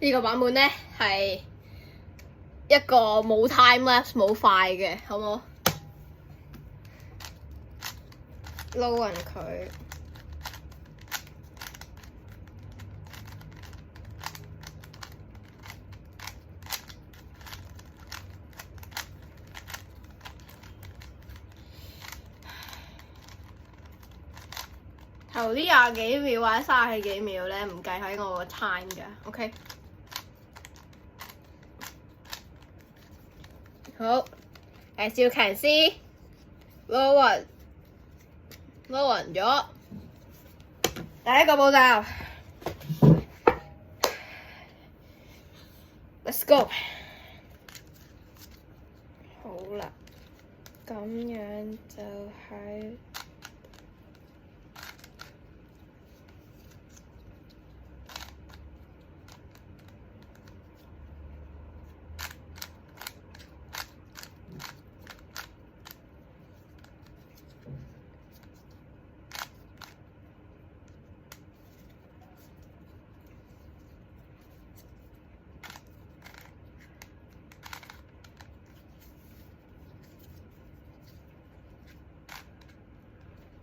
呢個版本咧係一個冇 time lapse 冇快嘅，好冇？撈勻佢。頭呢廿幾秒或者30幾秒咧，唔計喺我個 time 嘅 ，OK。好 ，as you can see，撈勻咗。第一個步驟 ，let's go。好啦，咁樣就係。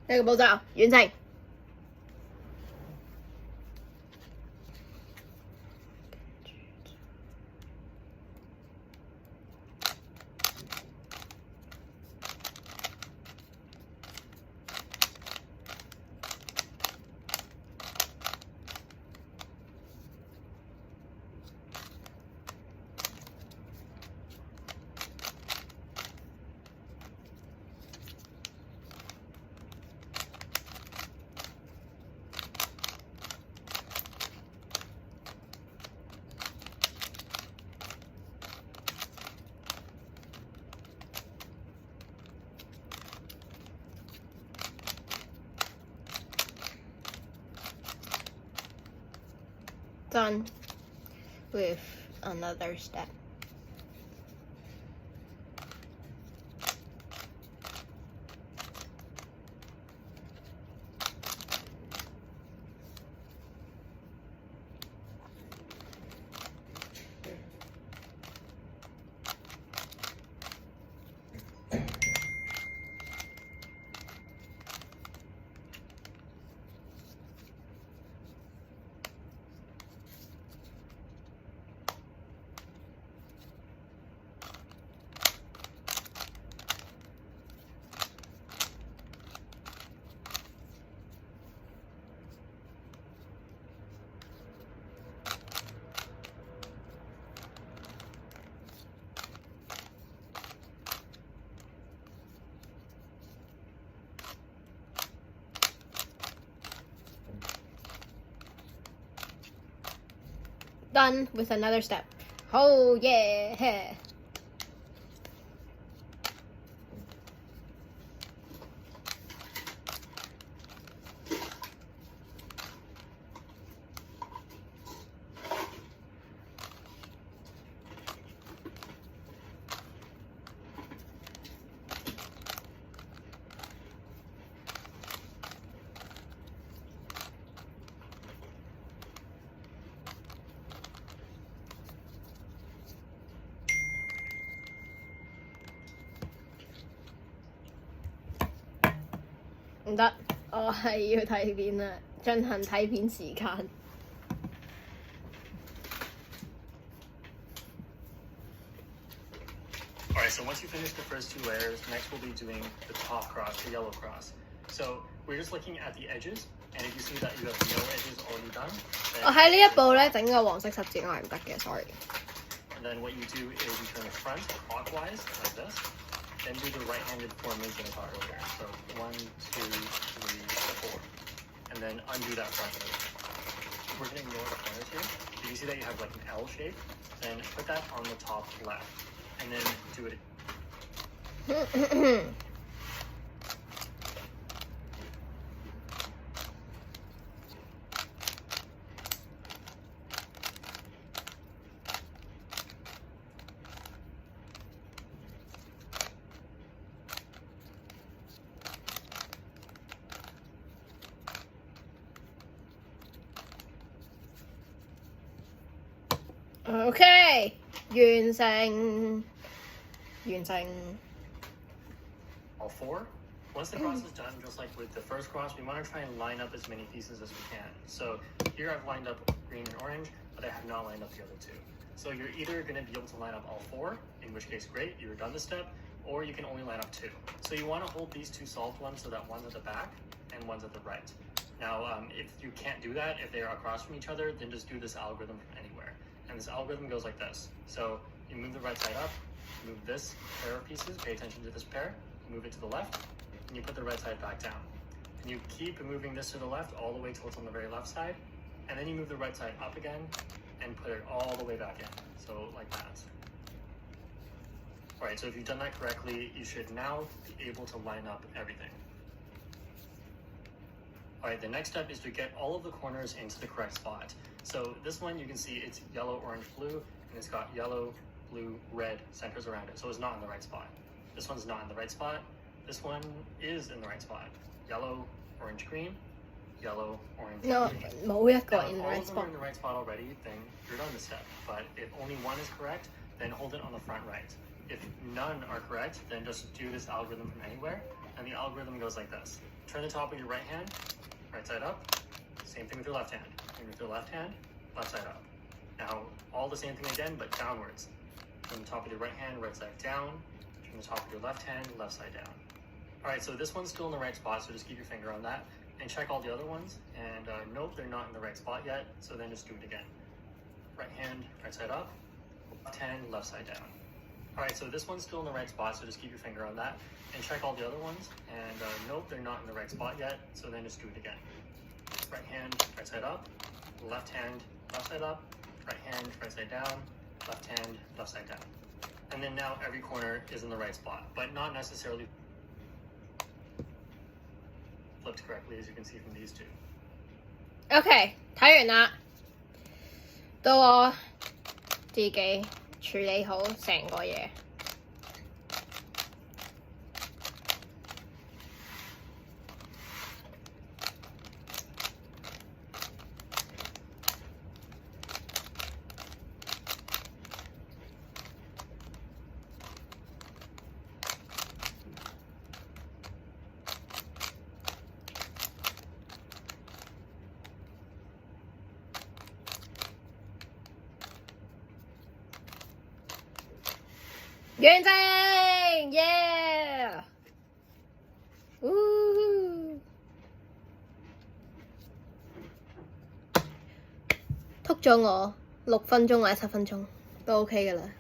呢個步驟完成。Done with another step. Done with another step. Oh yeah!唔得，我係要睇片啦，進行睇片時間。Alright, so once you finish the first 2 layers, next we'll be doing the top cross, the yellow cross. So we're just looking at the edges, and if you see that you have no edges already done, 我喺呢一步咧整個黃色十字我係唔得嘅 sorry。 And then what you do is you turn the front clockwise like this, then do the right-handed formation of our order. So 1, 2, 3, 4, and then undo that front loop. We're going to ignore the corners here. If you see that you have like an L shape, then put that on the top left, and then do it. OK， 完成。完成。 All four. Once the cross is done, just like with the first cross, we want to try and line up as many pieces as we can. So here I've lined up green and orange, but I have not lined up the other two. So you're either going to be able to line up all four, in which case great, you've done the step, or you can only line up two. So you want to hold these two solved ones so that one's at the back and one's at the right. Now, if you can't do that, if they're across from each other, then just do this algorithm from anywhere. And this algorithm goes like this. So you move the right side up, move this pair of pieces, pay attention to this pair, move it to the left, and you put the right side back down. And you keep moving this to the left all the way till it's on the very left side, and then you move the right side up again and put it all the way back in. So like that. All right, so if you've done that correctly, you should now be able to line up everything. All right, the next step is to get all of the corners into the correct spot. So this one, you can see it's yellow, orange, blue, and it's got yellow, blue, red centers around it. So it's not in the right spot. This one's not in the right spot. This one is in the right spot. Yellow, orange, green, yellow, orange, No, green. 冇一個 Now, in if the all right of them are spot. in the right spot already, then you're done the step. But if only one is correct, then hold it on the front right. If none are correct, then just do this algorithm from anywhere. And the algorithm goes like this. Turn the top of your right hand, right side up. Same thing with your left hand. And with your left hand, left side up. Now, all the same thing again, but downwards. Turn the top of your right hand, right side down. Turn the top of your left hand, left side down. All right, so this one's still in the right spot, so just keep your finger on that. And check all the other ones. And nope, they're not in the right spot yet, so then just do it again. Right hand, right side up. Left hand, left side down. All right, so this one's still in the right spot, so just keep your finger on that. And check all the other ones. And nope, they're not in the right spot yet, so then just do it again. Right hand, right side up. Left hand, left side up. Right hand, right side down. Left hand, left side down. And then now every corner is in the right spot, but not necessarily flipped correctly, as you can see from these two. OK， 睇完啦，到我自己處理好成個嘢。完成，yeah！ 禿咗我6分鐘或者7分鐘都 OK 㗎啦。